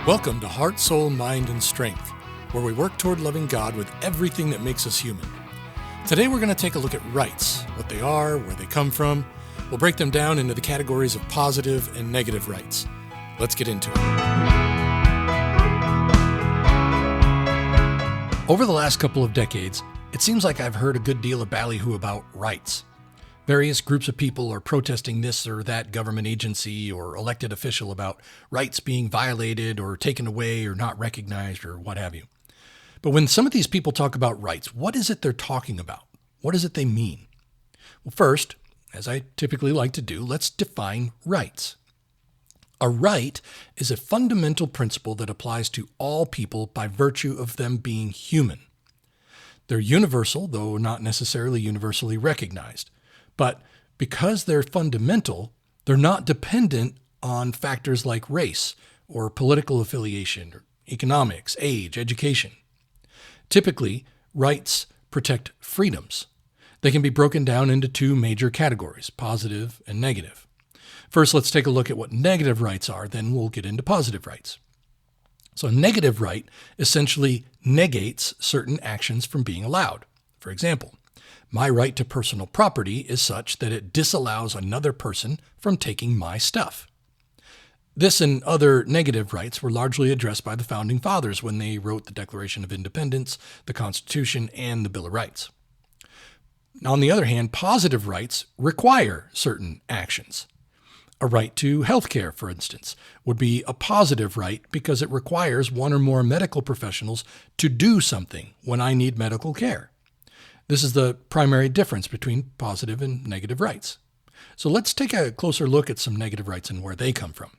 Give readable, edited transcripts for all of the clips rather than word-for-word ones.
Welcome to Heart, Soul, Mind, and Strength, where we work toward loving God with everything that makes us human. Today we're going to take a look at rights, what they are, where they come from. We'll break them down into the categories of positive and negative rights. Let's get into it. Over the last couple of decades, it seems like I've heard a good deal of ballyhoo about rights. Various groups of people are protesting this or that government agency or elected official about rights being violated or taken away or not recognized or what have you. But when some of these people talk about rights, what is it they're talking about? What is it they mean? Well, first, as I typically like to do, let's define rights. A right is a fundamental principle that applies to all people by virtue of them being human. They're universal, though not necessarily universally recognized. But because they're fundamental, they're not dependent on factors like race or political affiliation or economics, age, education. Typically, rights protect freedoms. They can be broken down into two major categories, positive and negative. First, let's take a look at what negative rights are, then we'll get into positive rights. So a negative right essentially negates certain actions from being allowed. For example, my right to personal property is such that it disallows another person from taking my stuff. This and other negative rights were largely addressed by the Founding Fathers when they wrote the Declaration of Independence, the Constitution, and the Bill of Rights. On the other hand, positive rights require certain actions. A right to health care, for instance, would be a positive right because it requires one or more medical professionals to do something when I need medical care. This is the primary difference between positive and negative rights. So let's take a closer look at some negative rights and where they come from.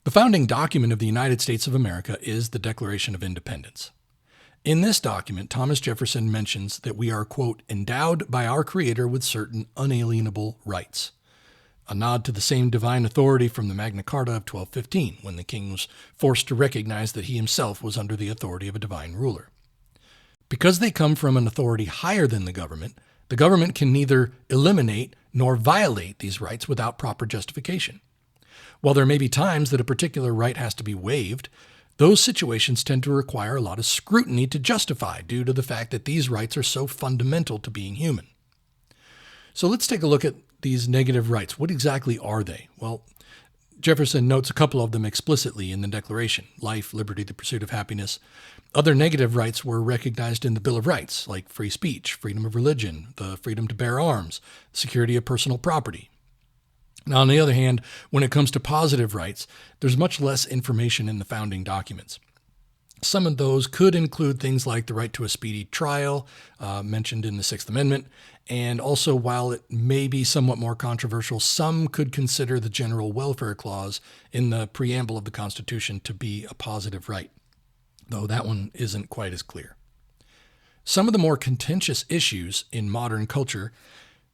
The founding document of the United States of America is the Declaration of Independence. In this document, Thomas Jefferson mentions that we are, quote, endowed by our Creator with certain unalienable rights. A nod to the same divine authority from the Magna Carta of 1215, when the king was forced to recognize that he himself was under the authority of a divine ruler. Because they come from an authority higher than the government can neither eliminate nor violate these rights without proper justification. While there may be times that a particular right has to be waived, those situations tend to require a lot of scrutiny to justify due to the fact that these rights are so fundamental to being human. So let's take a look at these negative rights. What exactly are they? Well, Jefferson notes a couple of them explicitly in the Declaration: life, liberty, the pursuit of happiness. Other negative rights were recognized in the Bill of Rights, like free speech, freedom of religion, the freedom to bear arms, security of personal property. Now, on the other hand, when it comes to positive rights, there's much less information in the founding documents. Some of those could include things like the right to a speedy trial, mentioned in the Sixth Amendment, and also, while it may be somewhat more controversial, some could consider the General Welfare Clause in the preamble of the Constitution to be a positive right, though that one isn't quite as clear. Some of the more contentious issues in modern culture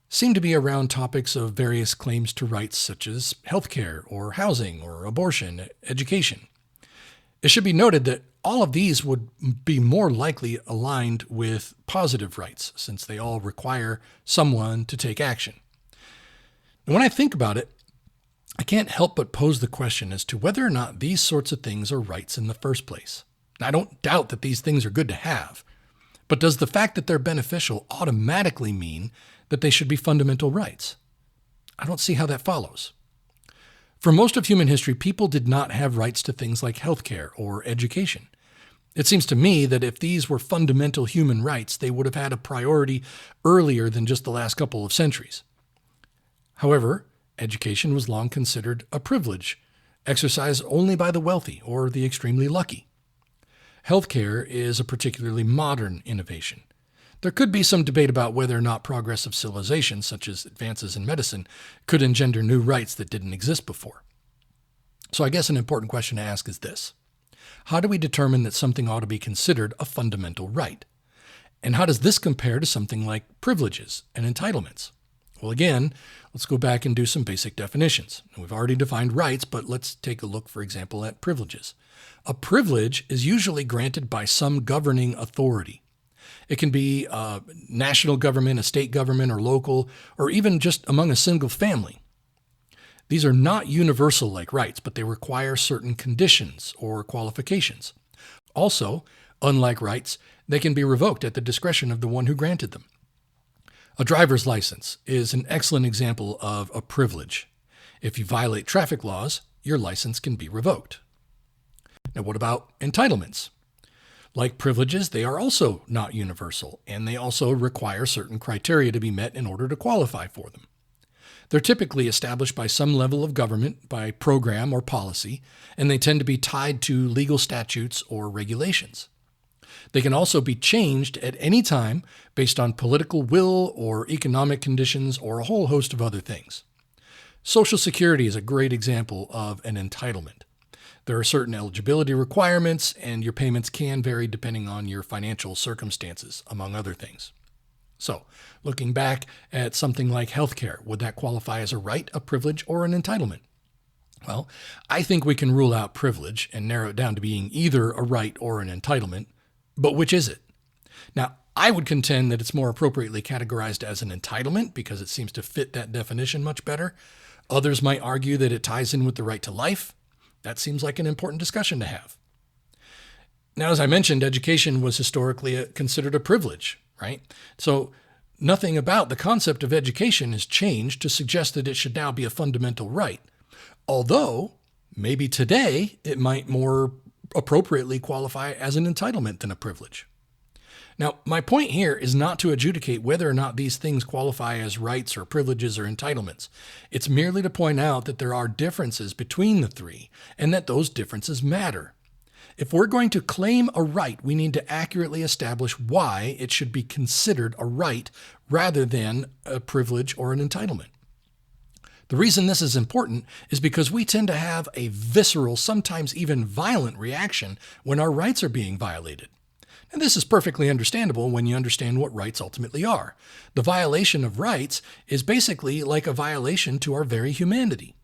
seem to be around topics of various claims to rights such as healthcare or housing or abortion, education. It should be noted that all of these would be more likely aligned with positive rights, since they all require someone to take action. And when I think about it, I can't help but pose the question as to whether or not these sorts of things are rights in the first place. I don't doubt that these things are good to have, but does the fact that they're beneficial automatically mean that they should be fundamental rights? I don't see how that follows. For most of human history, people did not have rights to things like healthcare or education. It seems to me that if these were fundamental human rights, they would have had a priority earlier than just the last couple of centuries. However, education was long considered a privilege, exercised only by the wealthy or the extremely lucky. Healthcare is a particularly modern innovation. There could be some debate about whether or not progressive civilization, such as advances in medicine, could engender new rights that didn't exist before. So I guess an important question to ask is this: how do we determine that something ought to be considered a fundamental right? And how does this compare to something like privileges and entitlements? Well, again, let's go back and do some basic definitions. We've already defined rights, but let's take a look, for example, at privileges. A privilege is usually granted by some governing authority. It can be a national government, a state government, or local, or even just among a single family. These are not universal like rights, but they require certain conditions or qualifications. Also, unlike rights, they can be revoked at the discretion of the one who granted them. A driver's license is an excellent example of a privilege. If you violate traffic laws, your license can be revoked. Now, what about entitlements? Like privileges, they are also not universal, and they also require certain criteria to be met in order to qualify for them. They're typically established by some level of government, by program or policy, and they tend to be tied to legal statutes or regulations. They can also be changed at any time based on political will or economic conditions or a whole host of other things. Social Security is a great example of an entitlement. There are certain eligibility requirements, and your payments can vary depending on your financial circumstances, among other things. So, looking back at something like healthcare, would that qualify as a right, a privilege, or an entitlement? Well, I think we can rule out privilege and narrow it down to being either a right or an entitlement, but which is it? Now, I would contend that it's more appropriately categorized as an entitlement because it seems to fit that definition much better. Others might argue that it ties in with the right to life. That seems like an important discussion to have. Now, as I mentioned, education was historically considered a privilege, right? So nothing about the concept of education has changed to suggest that it should now be a fundamental right. Although, maybe today it might more appropriately qualify as an entitlement than a privilege. Now, my point here is not to adjudicate whether or not these things qualify as rights or privileges or entitlements. It's merely to point out that there are differences between the three and that those differences matter. If we're going to claim a right, we need to accurately establish why it should be considered a right rather than a privilege or an entitlement. The reason this is important is because we tend to have a visceral, sometimes even violent reaction when our rights are being violated. And this is perfectly understandable when you understand what rights ultimately are. The violation of rights is basically like a violation to our very humanity.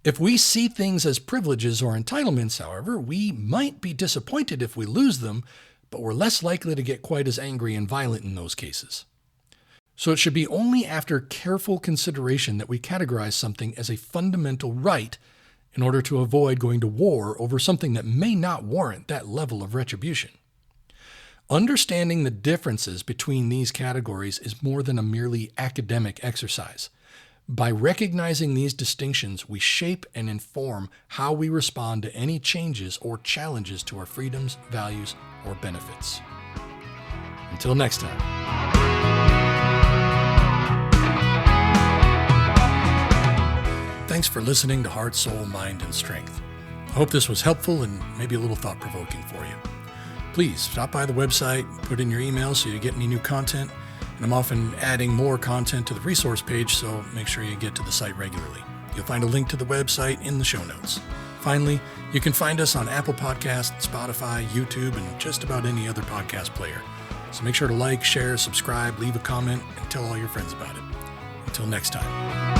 If we see things as privileges or entitlements, however, we might be disappointed if we lose them, but we're less likely to get quite as angry and violent in those cases. So it should be only after careful consideration that we categorize something as a fundamental right in order to avoid going to war over something that may not warrant that level of retribution. Understanding the differences between these categories is more than a merely academic exercise. By recognizing these distinctions, we shape and inform how we respond to any changes or challenges to our freedoms, values, or benefits. Until next time. Thanks for listening to Heart, Soul, Mind, and Strength. I hope this was helpful and maybe a little thought-provoking for you. Please stop by the website, put in your email so you get any new content, and I'm often adding more content to the resource page, so make sure you get to the site regularly. You'll find a link to the website in the show notes. Finally, you can find us on Apple Podcasts, Spotify, YouTube, and just about any other podcast player. So make sure to like, share, subscribe, leave a comment, and tell all your friends about it. Until next time.